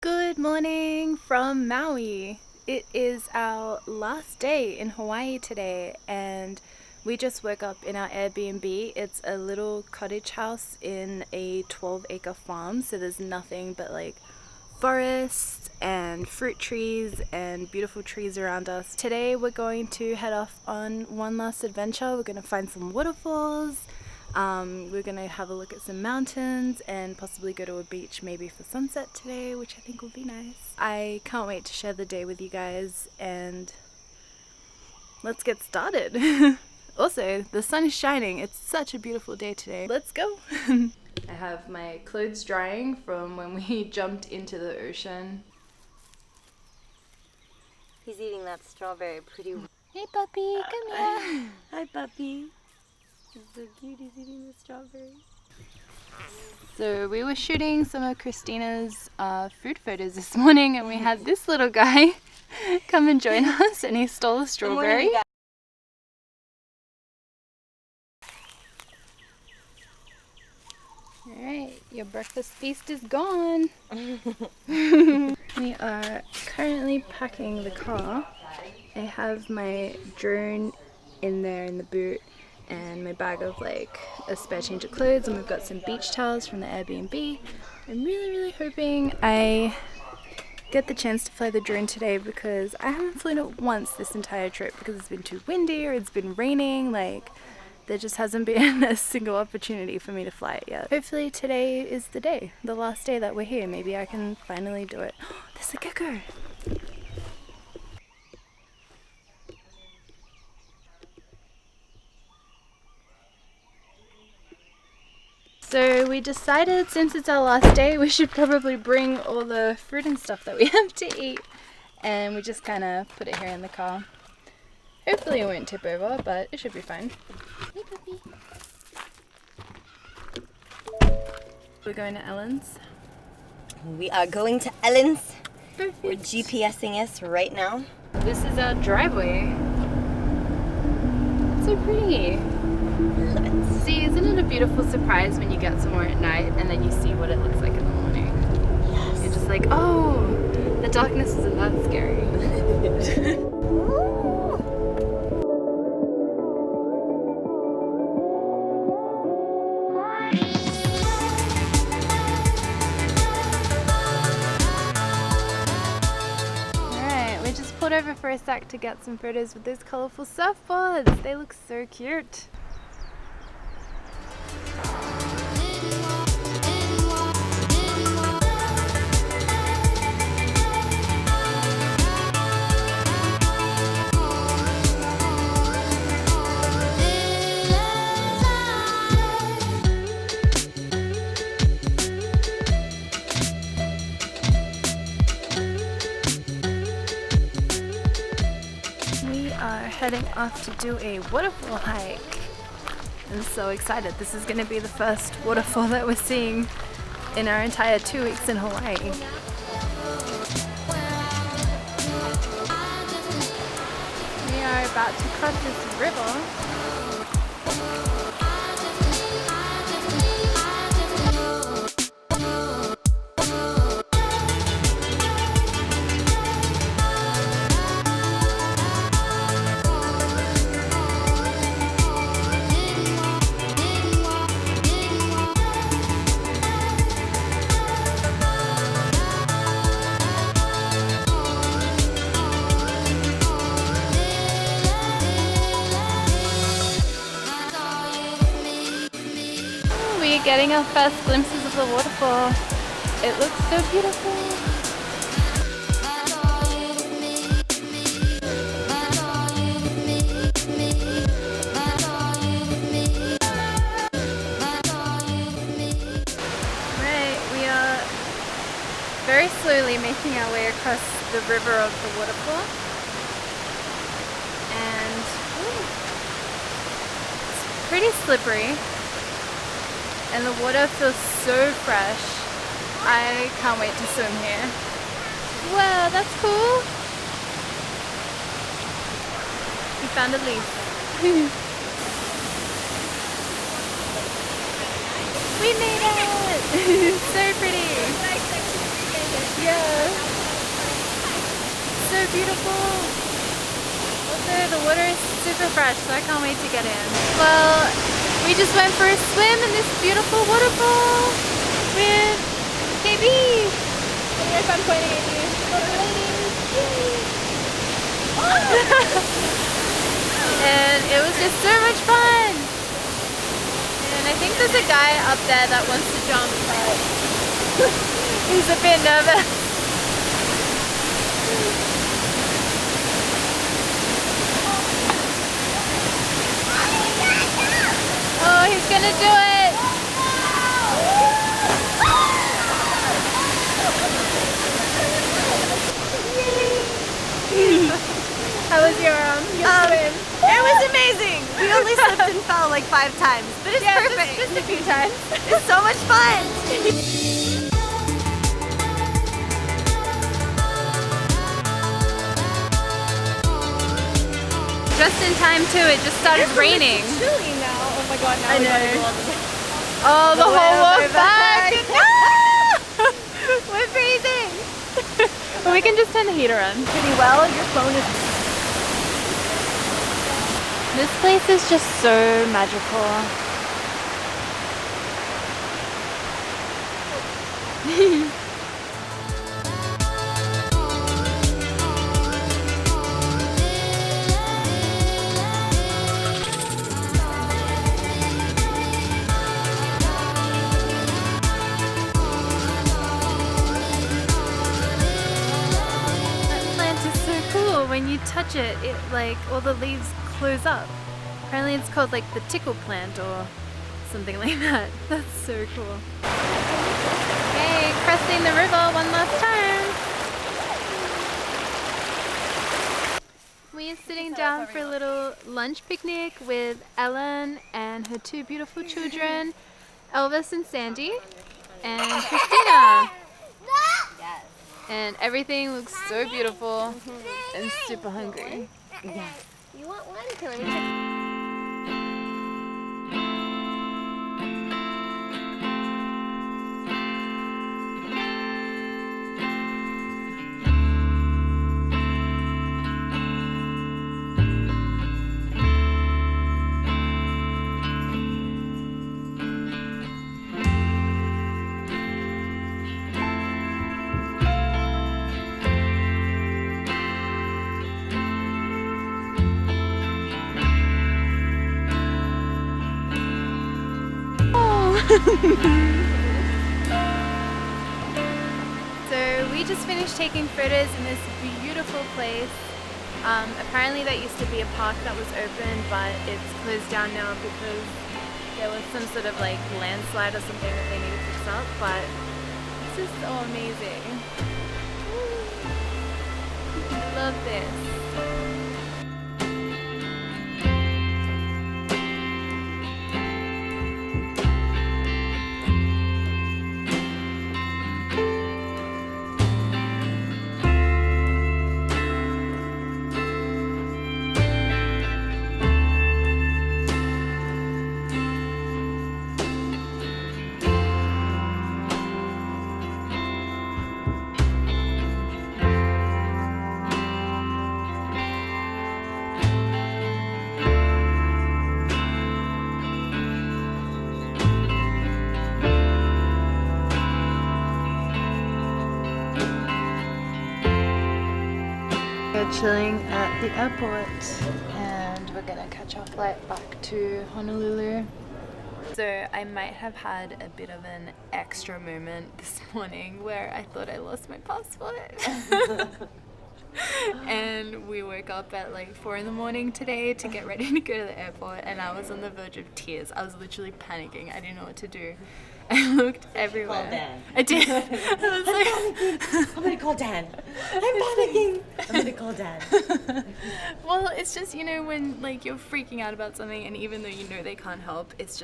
Good morning from Maui. It is our last day in Hawaii today and we just woke up in our Airbnb. It's a little cottage house in a 12-acre farm, so there's nothing but like forests and fruit trees and beautiful trees around us. Today we're going to head off on one last adventure. We're going to find some waterfalls. We're gonna have a look at some mountains and possibly go to a beach maybe for sunset today, which I think will be nice. I can't wait to share the day with you guys and let's get started. Also, the sun is shining. It's such a beautiful day today. Let's go. I have my clothes drying from when we jumped into the ocean. He's eating that strawberry pretty well. Hey puppy, come here. Hi puppy. He's so cute, he's eating the strawberries. So we were shooting some of Christina's food photos this morning and we had this little guy come and join us and he stole a strawberry. Alright, your breakfast feast is gone. We are currently packing the car. I have my drone in there in the boot and my bag of like a spare change of clothes, and we've got some beach towels from the Airbnb. I'm really hoping I get the chance to fly the drone today because I haven't flown it once this entire trip because it's been too windy or it's been raining. Like there just hasn't been a single opportunity for me to fly it yet. Hopefully today is the day, the last day that we're here. Maybe I can finally do it. There's a gecko! So we decided since it's our last day we should probably bring all the fruit and stuff that we have to eat, and we just kind of put it here in the car. Hopefully it won't tip over, but it should be fine. Hey puppy. We're going to Ellen's. We are going to Ellen's. Perfect. We're GPSing us right now. This is our driveway. It's so pretty. Love it. See, isn't it a beautiful surprise when you get somewhere at night and then you see what it looks like in the morning? Yes. You're just like, oh, the darkness isn't that scary. Alright, we just pulled over for a sec to get some photos with those colorful surfboards. They look so cute. We are heading off to do a waterfall hike. I'm so excited. This is going to be the first waterfall that we're seeing in our entire 2 weeks in Hawaii. We are about to cross this river. We're getting our first glimpses of the waterfall. It looks so beautiful. Right, we are very slowly making our way across the river of the waterfall. And it's pretty slippery. And the water feels so fresh. I can't wait to swim here. Wow, that's cool. We found a leaf. We made it! So pretty! Yeah. So beautiful. Also, the water is super fresh, so I can't wait to get in. Well, we just went for a swim in this beautiful waterfall with KB. And here's I'm pointing at you. And it was just so much fun. And I think there's a guy up there that wants to jump, but he's a bit nervous. Oh, he's gonna do it! How was your swim? It was amazing! We only slipped and fell like 5 times, but it's perfect. Just a few times. It's so much fun! Just in time too, it just started raining. It's chilly now. Oh my god, now I we know. gotta go all the way. Oh, the whole walk way back! back. No! We're freezing! Well, we can just turn the heater on. Pretty well, your phone is... This place is just so magical. When you touch it, like all the leaves close up. Apparently it's called like the tickle plant or something like that. That's so cool. Okay, crossing the river one last time. We are sitting down for a little lunch picnic with Ellen and her 2 beautiful children, Elvis and Sandy, and Christina. And everything looks so beautiful and super hungry. Yes. You want one? Okay, let me check. So we just finished taking photos in this beautiful place. Apparently that used to be a park that was open, but it's closed down now because there was some sort of like landslide or something that they need to fix up, but this is so amazing. I love this. We're chilling at the airport and we're gonna catch our flight back to Honolulu. So I might have had a bit of an extra moment this morning where I thought I lost my passport. And we woke up at like 4 in the morning today to get ready to go to the airport, and I was on the verge of tears. I was literally panicking. I didn't know what to do. I looked everywhere. Call Dan. I did. I was like, I'm gonna call Dan. I'm panicking. I'm gonna call Dan. well, it's just, you know, when like you're freaking out about something, and even though you know they can't help, it's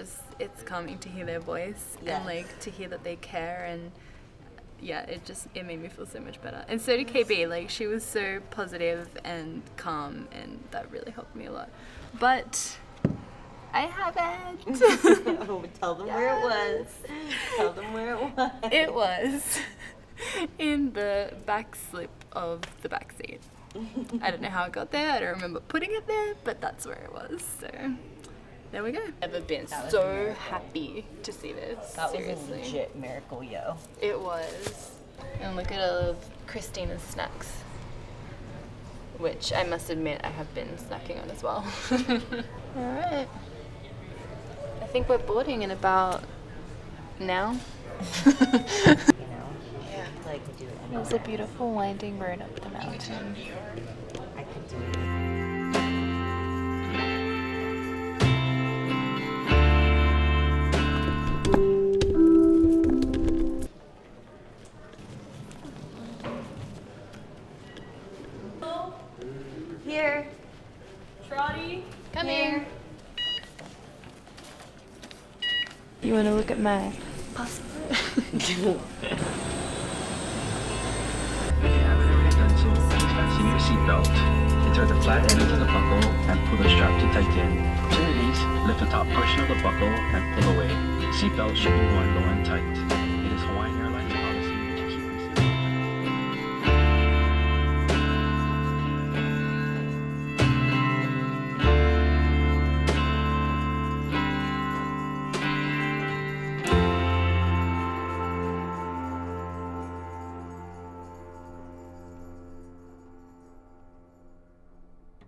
calming to hear their voice and like to hear that they care, and yeah, it made me feel so much better. And so did KB. Like, she was so positive and calm, and that really helped me a lot. But I haven't. Oh, tell them where it was. Tell them where it was. It was in the back slip of the back seat. I don't know how it got there. I don't remember putting it there, but that's where it was. So there we go. Never been so happy to see this. That Seriously. was a legit miracle, yo. It was. And look at all of Christina's snacks, which I must admit I have been snacking on as well. Alright. I think we're boarding in about now. You know? Yeah. Like we do it It was a beautiful winding road up the mountain. I could do it. Here. Trotti, come here. You want to look at my passport? If you haven't already done so, please fasten your seatbelt. Insert the flat end into the buckle and pull the strap to tighten. To release, lift the top portion of the buckle and pull away. Seatbelt should be worn low and tight.